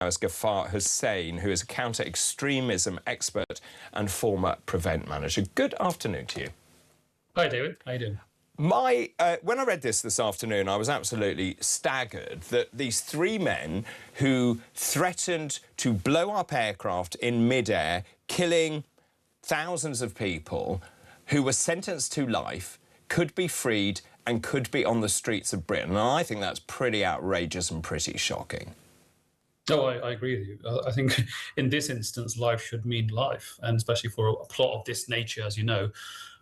As Ghaffar Hussain, who is a counter-extremism expert and former Prevent manager. Good afternoon to you. Hi, David. How you doing? When I read this afternoon, I was absolutely staggered that these three men who threatened to blow up aircraft in mid-air, killing thousands of people, who were sentenced to life, could be freed and could be on the streets of Britain. And I think that's pretty outrageous and pretty shocking. No, I agree with you. I think in this instance, life should mean life, and especially for a plot of this nature, as you know.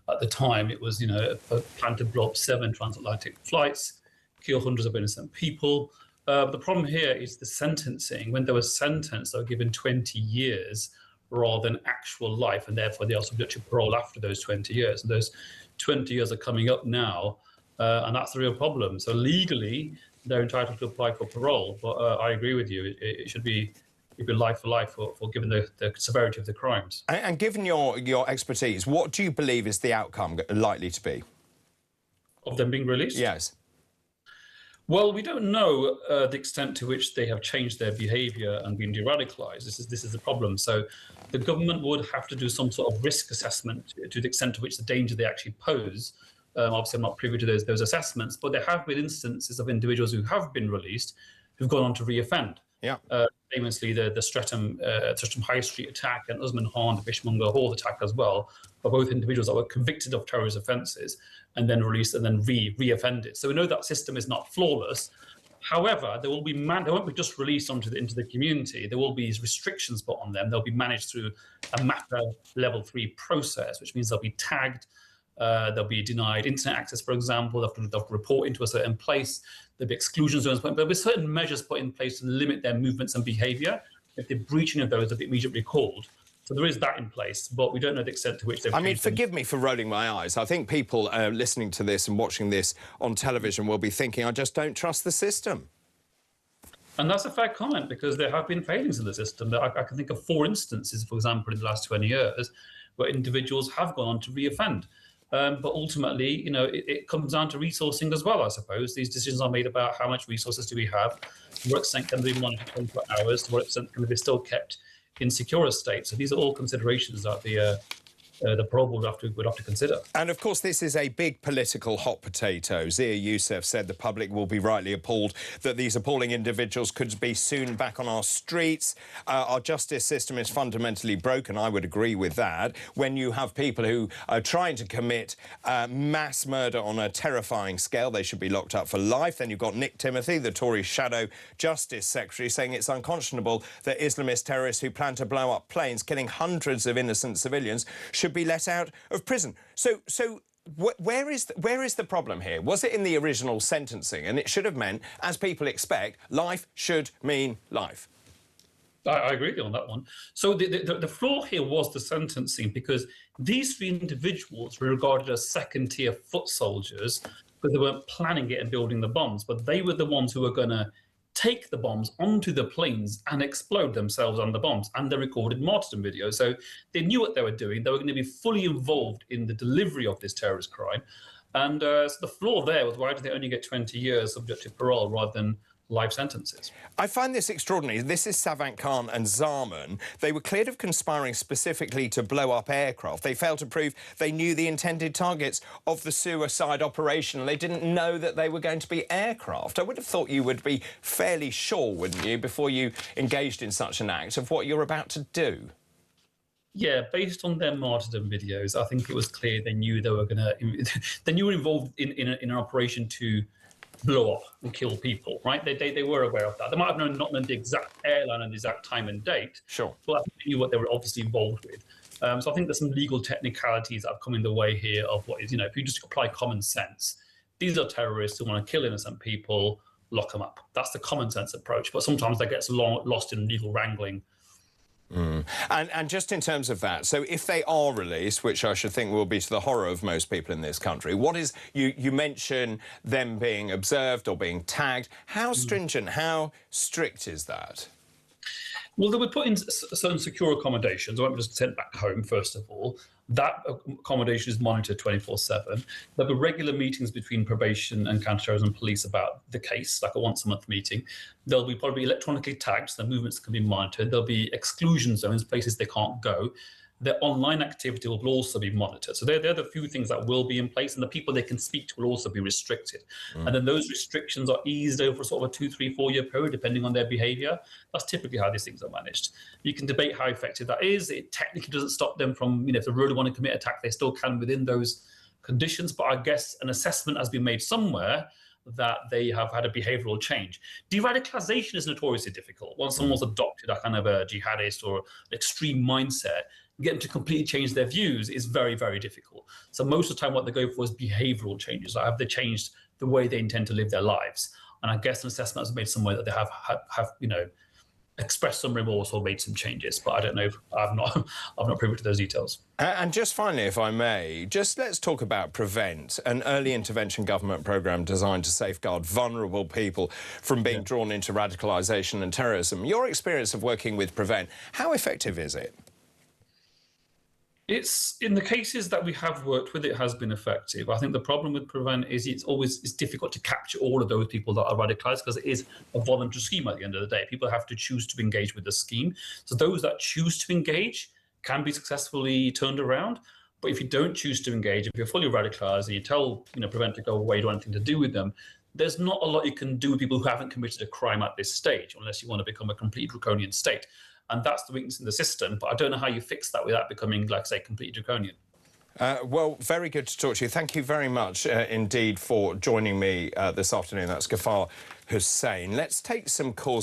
At the time, it was, a plan to blow up 7 transatlantic flights, kill hundreds of innocent people. The problem here is the sentencing. When they were sentenced, they were given 20 years rather than actual life, and therefore they are subject to parole after those 20 years. And those 20 years are coming up now, and that's the real problem. So legally, they're entitled to apply for parole, but I agree with you. It should be life for life for given the severity of the crimes. And given your expertise, what do you believe is the outcome likely to be? Of them being released? Yes. Well, we don't know the extent to which they have changed their behaviour and been de-radicalised. This is the problem. So the government would have to do some sort of risk assessment to the extent to which the danger they actually pose. Obviously, I'm not privy to those assessments, but there have been instances of individuals who have been released who've gone on to re-offend. Yeah. Famously, the Streatham High Street attack and Usman Khan, the Fishmonger Hall attack as well, are both individuals that were convicted of terrorist offences and then released and then re-offended. So we know that system is not flawless. However, they won't be just released into the community. There will be restrictions put on them. They'll be managed through a MAPA level 3 process, which means they'll be tagged. They'll be denied internet access, for example. They'll have to report into a certain place. There'll be exclusion zones, but there'll be certain measures put in place to limit their movements and behaviour. If they're breaching of those, they'll be immediately recalled. So there is that in place, but we don't know the extent to which they've... I mean, forgive me for rolling my eyes. I think people listening to this and watching this on television will be thinking, I just don't trust the system. And that's a fair comment, because there have been failings in the system. I can think of 4 instances, for example, in the last 20 years, where individuals have gone on to re-offend. But ultimately, it comes down to resourcing as well, I suppose. These decisions are made about how much resources do we have, to what extent can they be monitored 24 hours, to what extent can they be still kept in secure state. So these are all considerations that the parole board would have to consider. And of course, this is a big political hot potato. Zia Youssef said the public will be rightly appalled that these appalling individuals could be soon back on our streets. Our justice system is fundamentally broken. I would agree with that. When you have people who are trying to commit mass murder on a terrifying scale, they should be locked up for life. Then you've got Nick Timothy, the Tory Shadow Justice Secretary, saying it's unconscionable that Islamist terrorists who plan to blow up planes, killing hundreds of innocent civilians, should be let out of prison. So where is the problem here? Was it in the original sentencing? And it should have meant, as people expect, life should mean life. I agree with you on that one. So the flaw here was the sentencing, because these 3 individuals were regarded as second-tier foot soldiers because they weren't planning it and building the bombs, but they were the ones who were going to take the bombs onto the planes and explode themselves on the bombs, and they recorded martyrdom videos. So they knew what they were doing. They were going to be fully involved in the delivery of this terrorist crime. And so the flaw there was, why did they only get 20 years subject to parole rather than life sentences? I find this extraordinary. This is Savant Khan and Zaman. They were cleared of conspiring specifically to blow up aircraft. They failed to prove they knew the intended targets of the suicide operation. They didn't know that they were going to be aircraft. I would have thought you would be fairly sure, wouldn't you, before you engaged in such an act, of what you're about to do? Yeah, based on their martyrdom videos, I think it was clear they knew they were going to... they knew involved in an operation to blow up and kill people, right? They were aware of that. They might have not known the exact airline and the exact time and date. Sure. But I think they knew what they were obviously involved with. So I think there's some legal technicalities that have come in the way here of what is, if you just apply common sense, these are terrorists who want to kill innocent people, lock them up. That's the common sense approach. But sometimes that gets lost in legal wrangling. And just in terms of that, so if they are released, which I should think will be to the horror of most people in this country, what is, you mention them being observed or being tagged. How stringent, how strict is that? Well, they were put in certain secure accommodations. I won't be just sent back home, first of all. That accommodation is monitored 24/7. There'll be regular meetings between probation and counterterrorism police about the case, like a once-a-month meeting. They'll be probably electronically tagged, so the movements can be monitored. There'll be exclusion zones, places they can't go. Their online activity will also be monitored. So they're the few things that will be in place, and the people they can speak to will also be restricted. And then those restrictions are eased over sort of a 2, 3, 4 year period, depending on their behavior. That's typically how these things are managed. You can debate how effective that is. It technically doesn't stop them from, if they really want to commit attack, they still can within those conditions. But I guess an assessment has been made somewhere that they have had a behavioral change. De-radicalization is notoriously difficult. Once someone's adopted a kind of a jihadist or extreme mindset, get them to completely change their views is very, very difficult. So most of the time what they go for is behavioral changes. Like, have they changed the way they intend to live their lives? And I guess an assessment has made somewhere that they have expressed some remorse or made some changes. But I don't know. I'm not privy to those details. And just finally, if I may, just let's talk about Prevent, an early intervention government programme designed to safeguard vulnerable people from being drawn into radicalisation and terrorism. Your experience of working with Prevent, how effective is it? It's in the cases that we have worked with, it has been effective. I think the problem with Prevent is it's difficult to capture all of those people that are radicalised, because it is a voluntary scheme at the end of the day. People have to choose to engage with the scheme. So those that choose to engage can be successfully turned around. But if you don't choose to engage, if you're fully radicalised and you tell Prevent to go away, you don't want anything to do with them, there's not a lot you can do with people who haven't committed a crime at this stage, unless you want to become a complete draconian state. And that's the weakness in the system. But I don't know how you fix that without becoming, like, say, completely draconian. Well, very good to talk to you. Thank you very much indeed for joining me this afternoon. That's Ghaffar Hussain. Let's take some calls.